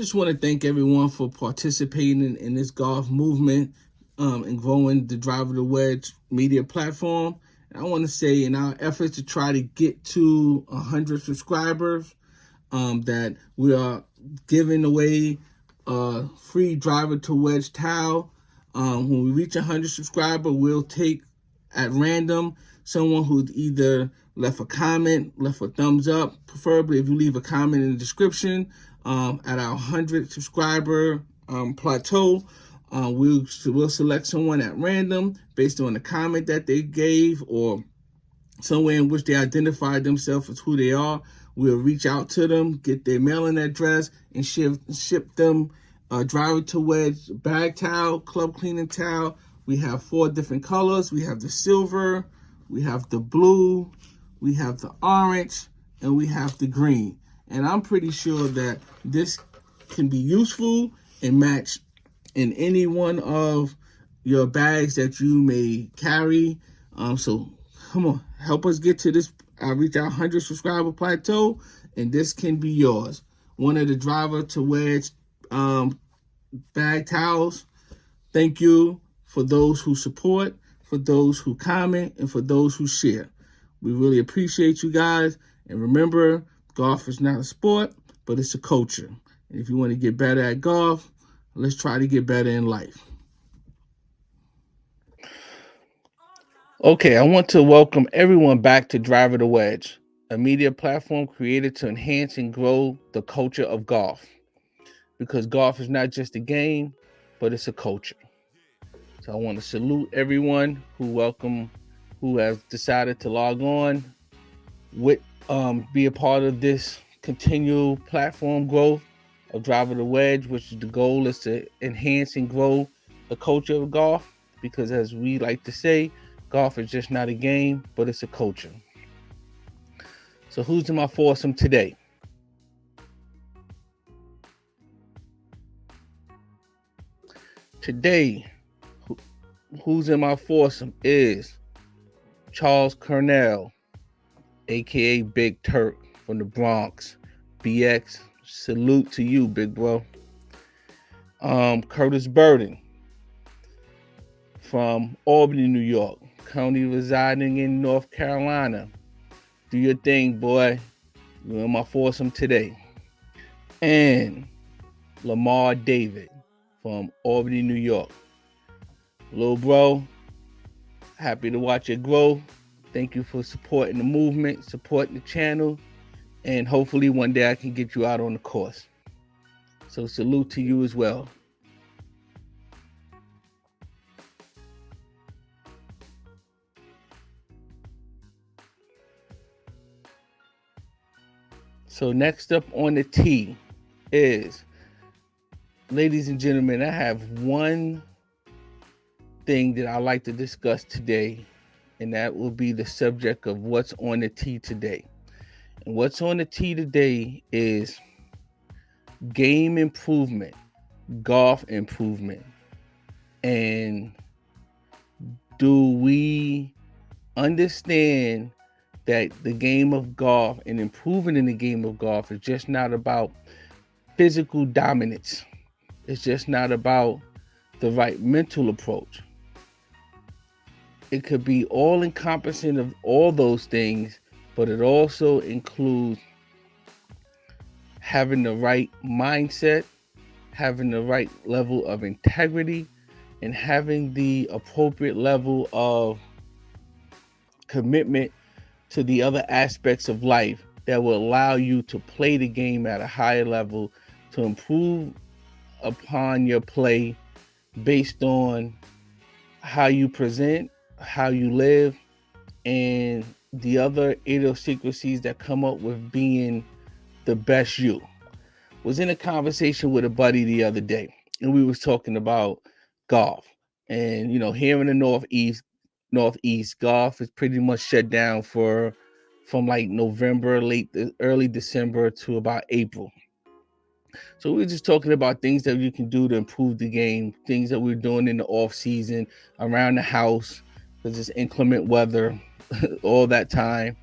just want to thank everyone for participating in this golf movement and growing the Driver the Wedge media platform. And I want to say in our efforts to try to get to 100 subscribers, that we are giving away a free Driver to Wedge towel. When we reach 100 subscribers, we'll take at random someone who either left a comment, left a thumbs up, preferably if you leave a comment in the description. At our 100 subscriber plateau, we'll select someone at random based on the comment that they gave or somewhere in which they identified themselves as who they are. We'll reach out to them, get their mailing address, and ship them a Driver to Wedge bag towel, club cleaning towel. We have 4 different colors. We have the silver, we have the blue, we have the orange, and we have the green. And I'm pretty sure that this can be useful and match in any one of your bags that you may carry. So come on, help us get to this. Reach our 100 subscriber plateau, and this can be yours. One of the Driver to Wedge bag towels. Thank you for those who support, for those who comment, and for those who share. We really appreciate you guys. And remember, golf is not a sport, but it's a culture. And if you want to get better at golf, let's try to get better in life. Okay, I want to welcome everyone back to Driver to Wedge, a media platform created to enhance and grow the culture of golf. Because golf is not just a game, but it's a culture. So I want to salute everyone who has decided to log on with be a part of this continual platform growth of Driver to Wedge, which the goal is to enhance and grow the culture of golf. Because as we like to say, golf is just not a game, but it's a culture. So who's in my foursome today? Today, who's in my foursome is Charles Cornell, aka Big Turk from the Bronx. BX, salute to you, big bro. Curtis Burden from Albany, New York, currently residing in North Carolina. Do your thing, boy. You're in my foursome today. And Lamar David from Albany, New York. Little bro, happy to watch it grow. Thank you for supporting the movement, supporting the channel, and hopefully one day I can get you out on the course. So salute to you as well. So next up on the tee is, ladies and gentlemen, I have one thing that I'd like to discuss today, and that will be the subject of what's on the tee today. And what's on the tee today is game improvement, golf improvement. And do we understand that the game of golf and improving in the game of golf is just not about physical dominance? It's just not about the right mental approach. It could be all encompassing of all those things, but it also includes having the right mindset, having the right level of integrity, and having the appropriate level of commitment to the other aspects of life that will allow you to play the game at a higher level, to improve upon your play based on how you present, how you live, and the other idiosyncrasies that come up with being the best you. Was in a conversation with a buddy the other day, and we was talking about golf. And here in the northeast, golf is pretty much shut down from like November, early December to about April. So we're just talking about things that you can do to improve the game, things that we're doing in the off season around the house, because it's inclement weather all that time.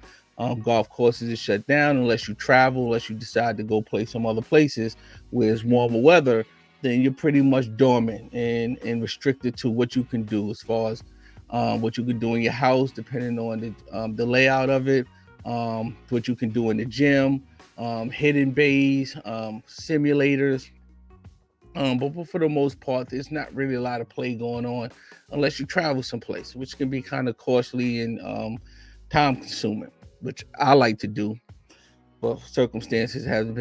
Golf courses are shut down unless you travel, unless you decide to go play some other places where it's warmer weather. Then you're pretty much dormant and restricted to what you can do as far as what you can do in your house, depending on the layout of it. What you can do in the gym, hidden bays, simulators. But for the most part, there's not really a lot of play going on unless you travel someplace, which can be kind of costly and time consuming, which I like to do. But circumstances haven't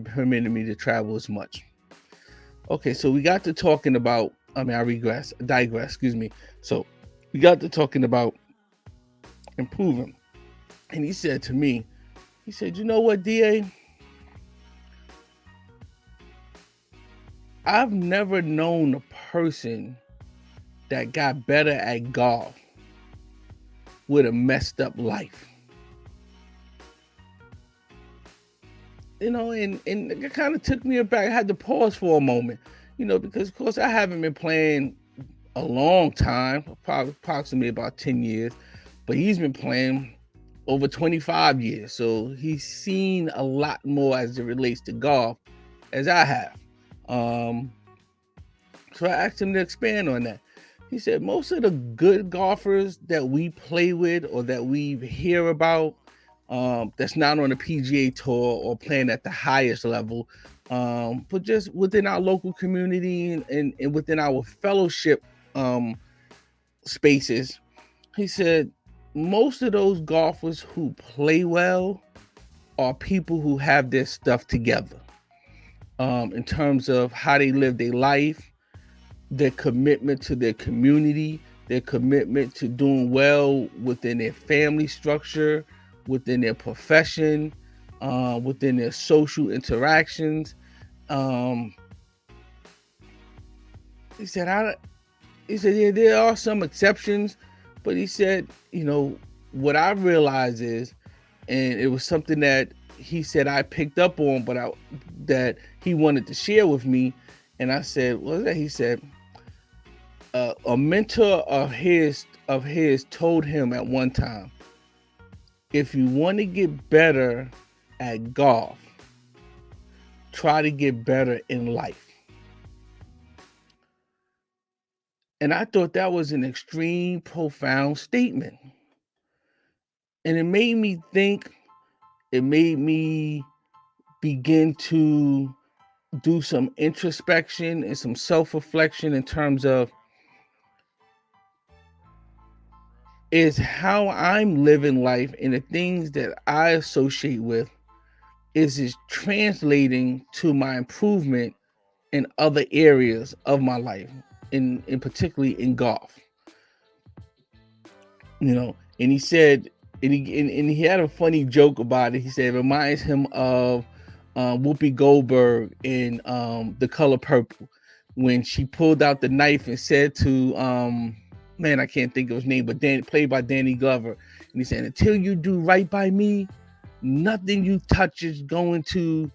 permitted me to travel as much. Okay, so we got to talking about, digress, excuse me. So we got to talking about improving. And he said to me, he said, you know what, DA? I've never known a person that got better at golf with a messed up life. And it kind of took me aback. I had to pause for a moment, because of course I haven't been playing a long time, approximately about 10 years, but he's been playing over 25 years. So he's seen a lot more as it relates to golf as I have. So I asked him to expand on that. He said most of the good golfers that we play with or that we hear about, that's not on the PGA tour or playing at the highest level, but just within our local community and within our fellowship spaces, he said most of those golfers who play well are people who have their stuff together, in terms of how they live their life, their commitment to their community, their commitment to doing well within their family structure, within their profession, within their social interactions. He said, yeah, there are some exceptions, but he said, what I realize is, and it was something that he said I picked up on, but that he wanted to share with me. And I said, what was that? He said, a mentor of his told him at one time, if you want to get better at golf, try to get better in life. And I thought that was an extreme, profound statement. And it made me think, it made me begin to do some introspection and some self-reflection in terms of, is how I'm living life and the things that I associate with, is it translating to my improvement in other areas of my life, in particularly in golf. And he said, and he had a funny joke about it. He said it reminds him of Whoopi Goldberg in The Color Purple, when she pulled out the knife and said to man, I can't think of his name, but played by Danny Glover, and he said, until you do right by me, nothing you touch is going to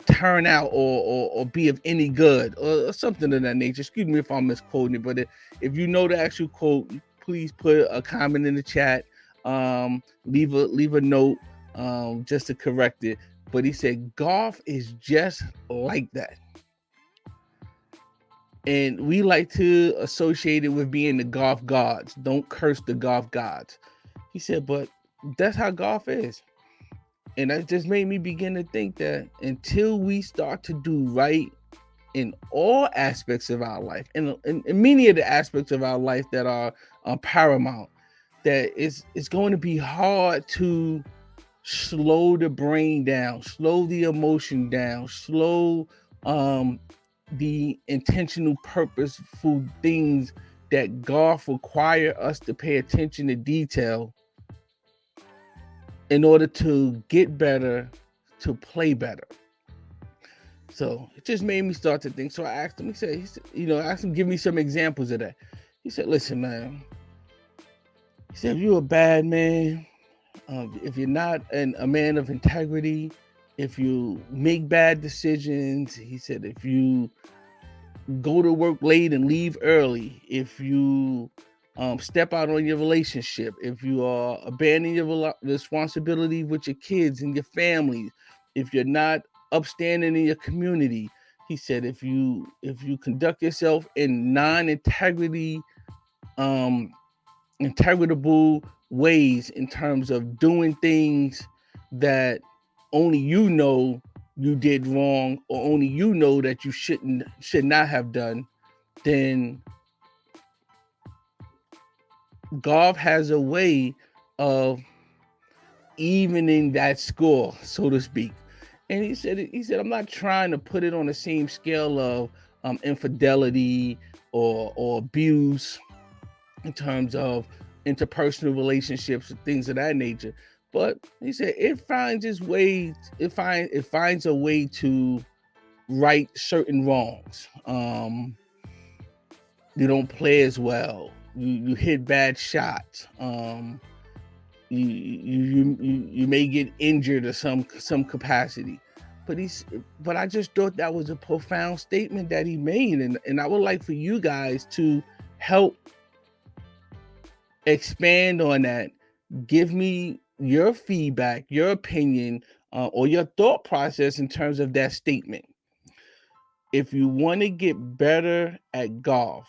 turn out or be of any good, or something of that nature. Excuse me if I'm misquoting it, but if you know the actual quote, please put a comment in the chat, leave a note, just to correct it. But he said golf is just like that, and we like to associate it with being the golf gods. Don't curse the golf gods. He said, but that's how golf is. And that just made me begin to think that until we start to do right in all aspects of our life, and in many of the aspects of our life that are paramount, that it's going to be hard to slow the brain down, slow the emotion down, slow the intentional, purposeful things that golf require us to pay attention to detail in order to get better, to play better. So it just made me start to think. So I asked him, I asked him, give me some examples of that. He said, listen, man, he said, if you're a bad man, if you're not a man of integrity, if you make bad decisions, he said, if you go to work late and leave early, if you Step out on your relationship. If you are abandoning your responsibility with your kids and your family, if you're not upstanding in your community, he said, if you conduct yourself in non-integrity, um, integritable ways in terms of doing things that only you know you did wrong, or only you know that you should not have done, then golf has a way of evening that score, so to speak. And he said, I'm not trying to put it on the same scale of infidelity or abuse in terms of interpersonal relationships and things of that nature. But he said it finds its way. It finds a way to right certain wrongs. You don't play as well. You hit bad shots. You may get injured or some capacity. But I just thought that was a profound statement that he made, and I would like for you guys to help expand on that. Give me your feedback, your opinion, or your thought process in terms of that statement. If you want to get better at golf,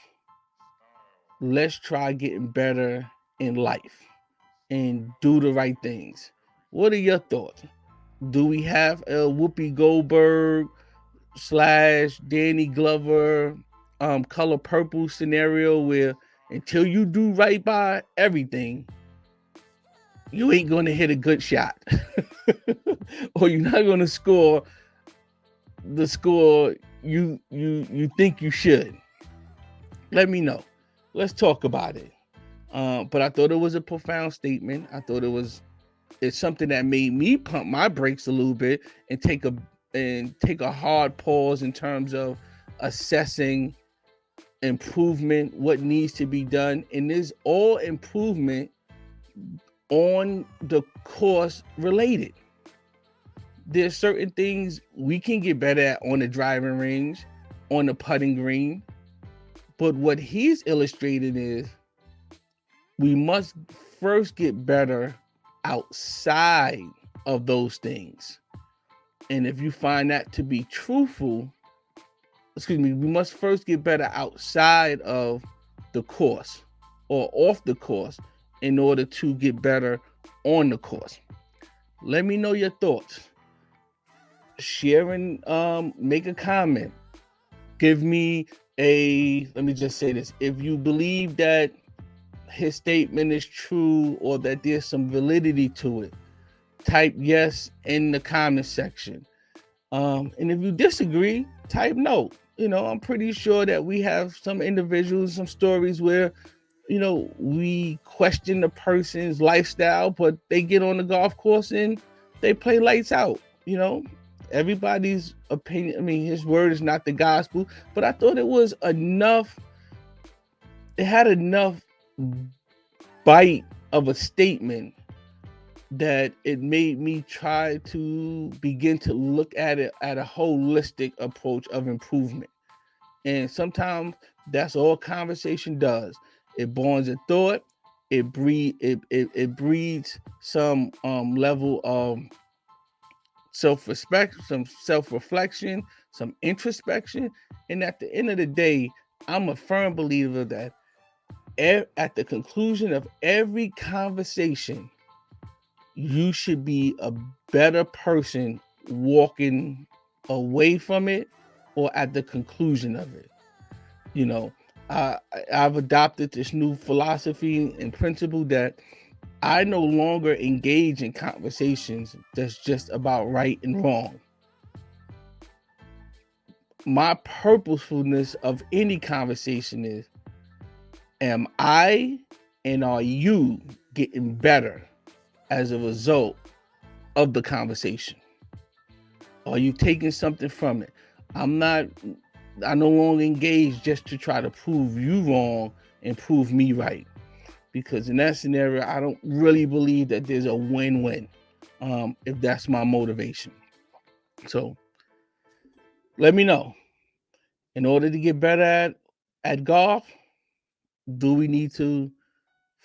let's try getting better in life and do the right things. What are your thoughts? Do we have a Whoopi Goldberg slash Danny Glover color purple scenario where until you do right by everything, you ain't going to hit a good shot or you're not going to score the score you think you should? Let me know. Let's talk about it. But I thought it was a profound statement. I thought it's something that made me pump my brakes a little bit and take a hard pause in terms of assessing improvement, what needs to be done, and there's all improvement on the course related. There's certain things we can get better at on the driving range, on the putting green, but what he's illustrated is we must first get better outside of those things. And if you find that to be truthful, we must first get better outside of the course or off the course in order to get better on the course. Let me know your thoughts. Share and make a comment. Give me let me just say this. If you believe that his statement is true or that there's some validity to it, type yes in the comment section. And if you disagree, type no. I'm pretty sure that we have some individuals, some stories where, we question the person's lifestyle, but they get on the golf course and they play lights out. Everybody's opinion. I mean, his word is not the gospel, but I thought it was enough. It had enough bite of a statement that it made me try to begin to look at it at a holistic approach of improvement. And sometimes that's all conversation does. It borns a thought. It breeds some level of self-respect, some self-reflection, some introspection. And at the end of the day, I'm a firm believer that at the conclusion of every conversation, you should be a better person walking away from it or at the conclusion of it. I've adopted this new philosophy and principle that I no longer engage in conversations that's just about right and wrong. My purposefulness of any conversation is, am I and are you getting better as a result of the conversation? Are you taking something from it? I no longer engage just to try to prove you wrong and prove me right. Because in that scenario, I don't really believe that there's a win-win if that's my motivation. So let me know. In order to get better at golf, do we need to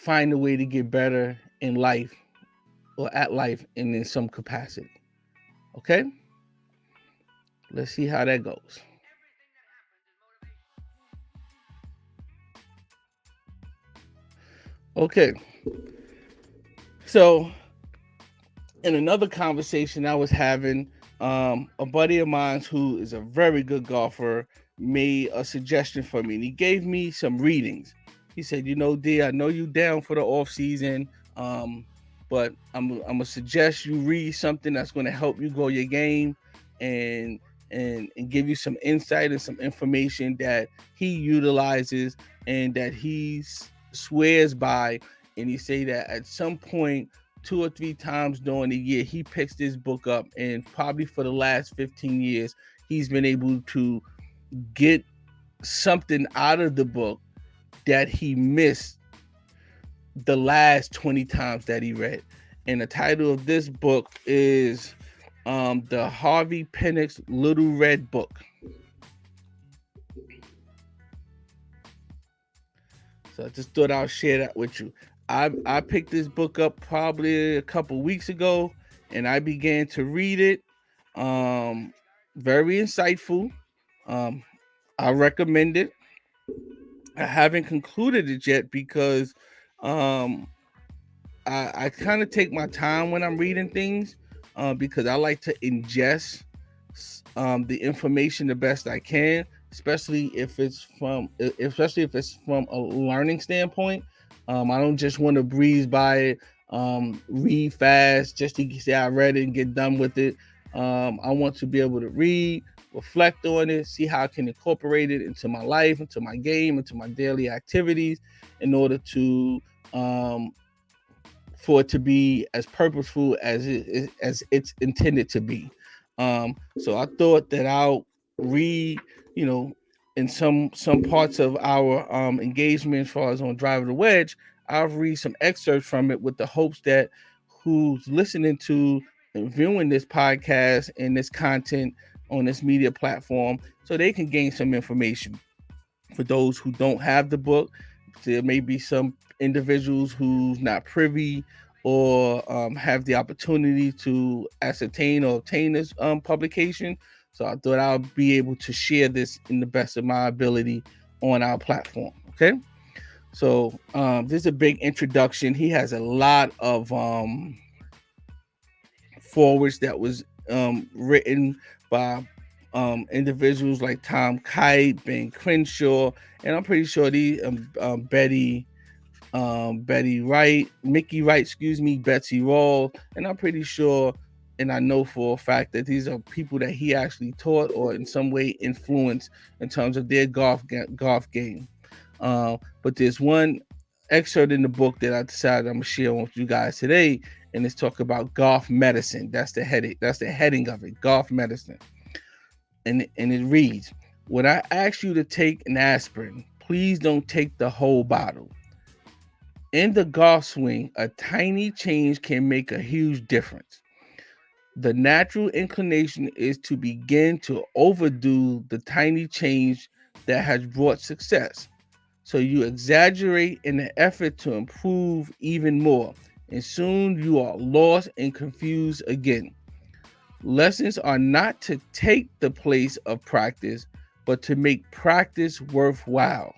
find a way to get better in life or at life and in some capacity. Okay? Let's see how that goes. Okay. So, in another conversation I was having, a buddy of mine who is a very good golfer made a suggestion for me, and he gave me some readings. He said, "You know, D, I know you down for the off season, but I'm gonna suggest you read something that's going to help you grow your game, and and give you some insight and some information that he utilizes and that he swears by." And he say that at some point 2 or 3 times during the year he picks this book up, and probably for the last 15 years he's been able to get something out of the book that he missed the last 20 times that he read. And the title of this book is the Harvey Penick's Little Red Book. So I just thought I'll share that with you. I picked this book up probably a couple weeks ago, and I began to read it. Very insightful. Um, I recommend it. I haven't concluded it yet because um, I kind of take my time when I'm reading things, because I like to ingest the information the best I can, especially if it's from a learning standpoint. I don't just want to breeze by it, read fast just to say I read it and get done with it. I want to be able to read, reflect on it, see how I can incorporate it into my life, into my game, into my daily activities, in order to for it to be as purposeful as it's intended to be. So I thought that I'll read, you know, in some parts of our engagement as far as on Drive the Wedge, I'll read some excerpts from it with the hopes that who's listening to and viewing this podcast and this content on this media platform, so they can gain some information. For those who don't have the book, there may be some individuals who's not privy or have the opportunity to ascertain or obtain this publication. So I thought I'll be able to share this in the best of my ability on our platform. Okay. So this is a big introduction. He has a lot of forwards that was written by individuals like Tom Kite, Ben Crenshaw, and I'm pretty sure Betty Wright, Mickey Wright, excuse me, Betsy Roll, and I'm pretty sure, and I know for a fact that these are people that he actually taught or in some way influenced in terms of their golf game. But there's one excerpt in the book that I decided I'm gonna share with you guys today, and it's talk about golf medicine. That's the heading. That's the heading of it. Golf medicine, and it reads: when I ask you to take an aspirin, please don't take the whole bottle. In the golf swing, a tiny change can make a huge difference. The natural inclination is to begin to overdo the tiny change that has brought success. So you exaggerate in the effort to improve even more, and soon you are lost and confused again. Lessons are not to take the place of practice, but to make practice worthwhile.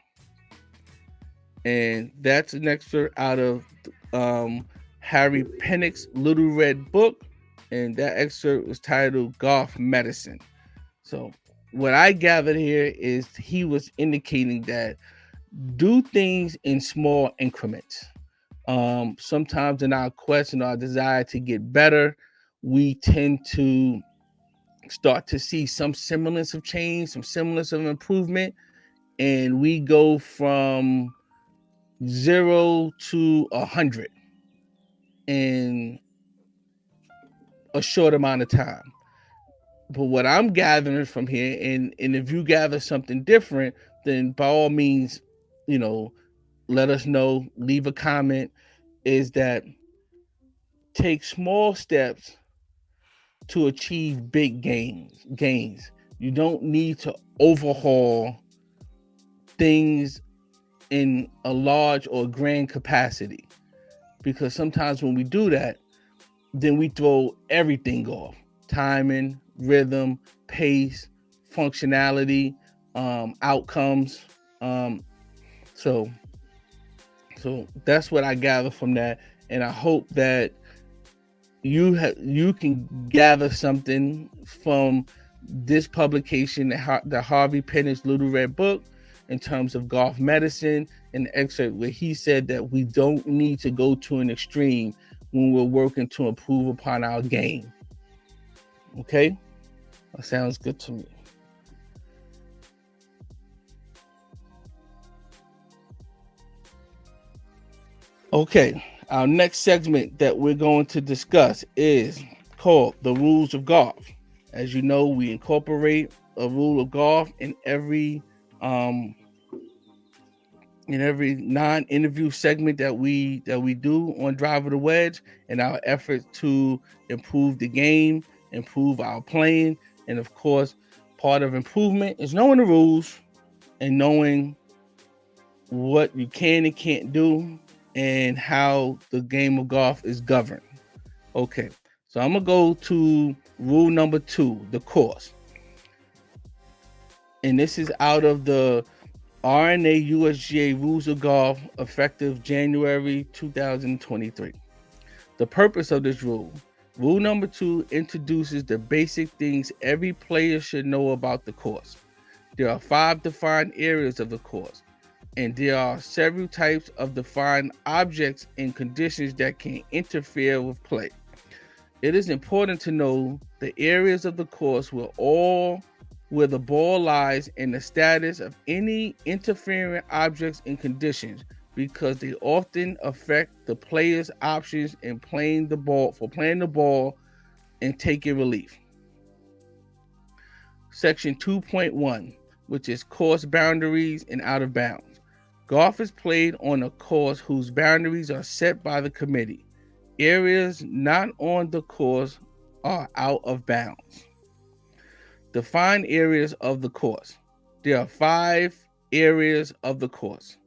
And that's an excerpt out of Harvey Penick's Little Red Book, and that excerpt was titled Golf Medicine. So what I gathered here is he was indicating that do things in small increments. Sometimes in our quest and our desire to get better, we tend to start to see some semblance of change, some semblance of improvement, and we go from 0 to 100 in a short amount of time. But what I'm gathering from here, and if you gather something different, then by all means, you know, let us know, leave a comment, is that take small steps to achieve big gains. You don't need to overhaul things in a large or grand capacity. Because sometimes when we do that, then we throw everything off: timing, rhythm, pace, functionality, outcomes. So that's what I gather from that, and I hope that you can gather something from this publication, the Harvey Penick's Little Red Book, in terms of golf medicine, an excerpt where he said that we don't need to go to an extreme when we're working to improve upon our game. Okay, that sounds good to me. Okay, our next segment that we're going to discuss is called The Rules of Golf. As you know, we incorporate a rule of golf in every non-interview segment that we do on Driver the Wedge, in our efforts to improve the game, improve our playing, and of course, part of improvement is knowing the rules and knowing what you can and can't do and how the game of golf is governed. Okay, so I'm gonna go to rule number 2, the course, and this is out of the RNA USGA Rules of Golf, effective January 2023. The purpose of this rule. Rule number 2 introduces the basic things every player should know about the course. There are 5 defined areas of the course, and there are several types of defined objects and conditions that can interfere with play. It is important to know the areas of the course where the ball lies and the status of any interfering objects and conditions, because they often affect the player's options in playing the ball and taking relief. Section 2.1, which is course boundaries and out of bounds. Golf is played on a course whose boundaries are set by the committee. Areas not on the course are out of bounds. Define areas of the course. There are 5 areas of the course.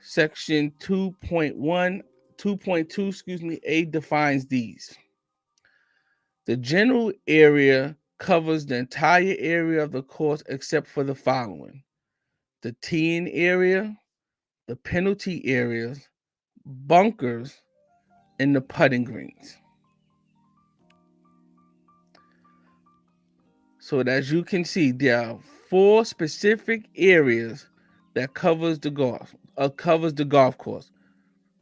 Section 2.2, A defines these. The general area covers the entire area of the course except for the following: the teeing area, the penalty areas, bunkers, and the putting greens. So as you can see, there are 4 specific areas that covers the golf course.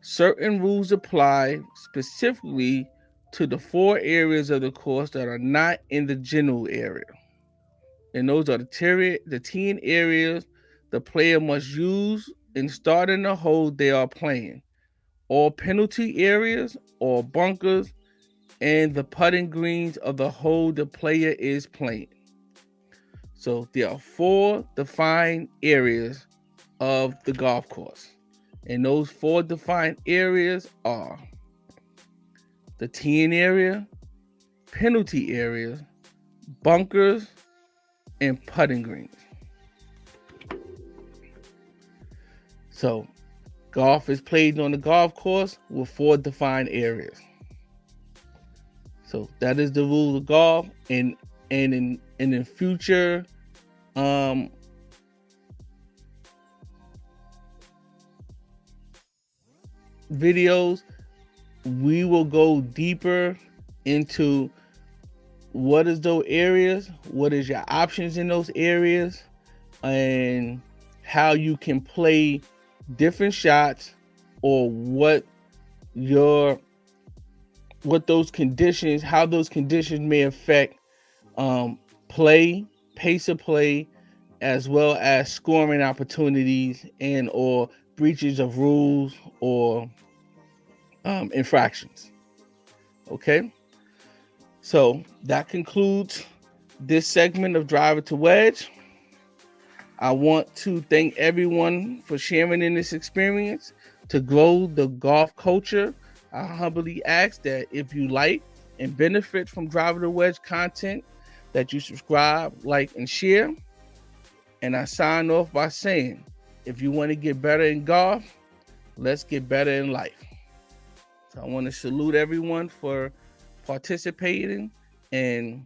Certain rules apply specifically to the 4 areas of the course that are not in the general area. And those are the teeing areas the player must use in starting the hole they are playing, all penalty areas or bunkers, and the putting greens of the hole the player is playing. So there are 4 defined areas of the golf course. And those 4 defined areas are the teeing area, penalty areas, bunkers, and putting greens. So golf is played on the golf course with 4 defined areas. So that is the rule of golf, and in future videos, we will go deeper into what is those areas, what is your options in those areas, and how you can play different shots, or how those conditions may affect pace of play, as well as scoring opportunities and or breaches of rules or infractions. Okay, so that concludes this segment of Driver to Wedge. I want to thank everyone for sharing in this experience to grow the golf culture. I humbly ask that if you like and benefit from Driver to Wedge content, that you subscribe, like, and share. And I sign off by saying, if you want to get better in golf, let's get better in life. So I want to salute everyone for participating, and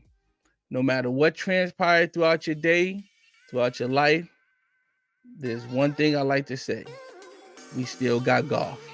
no matter what transpired throughout your day, throughout your life, there's one thing I like to say: we still got golf.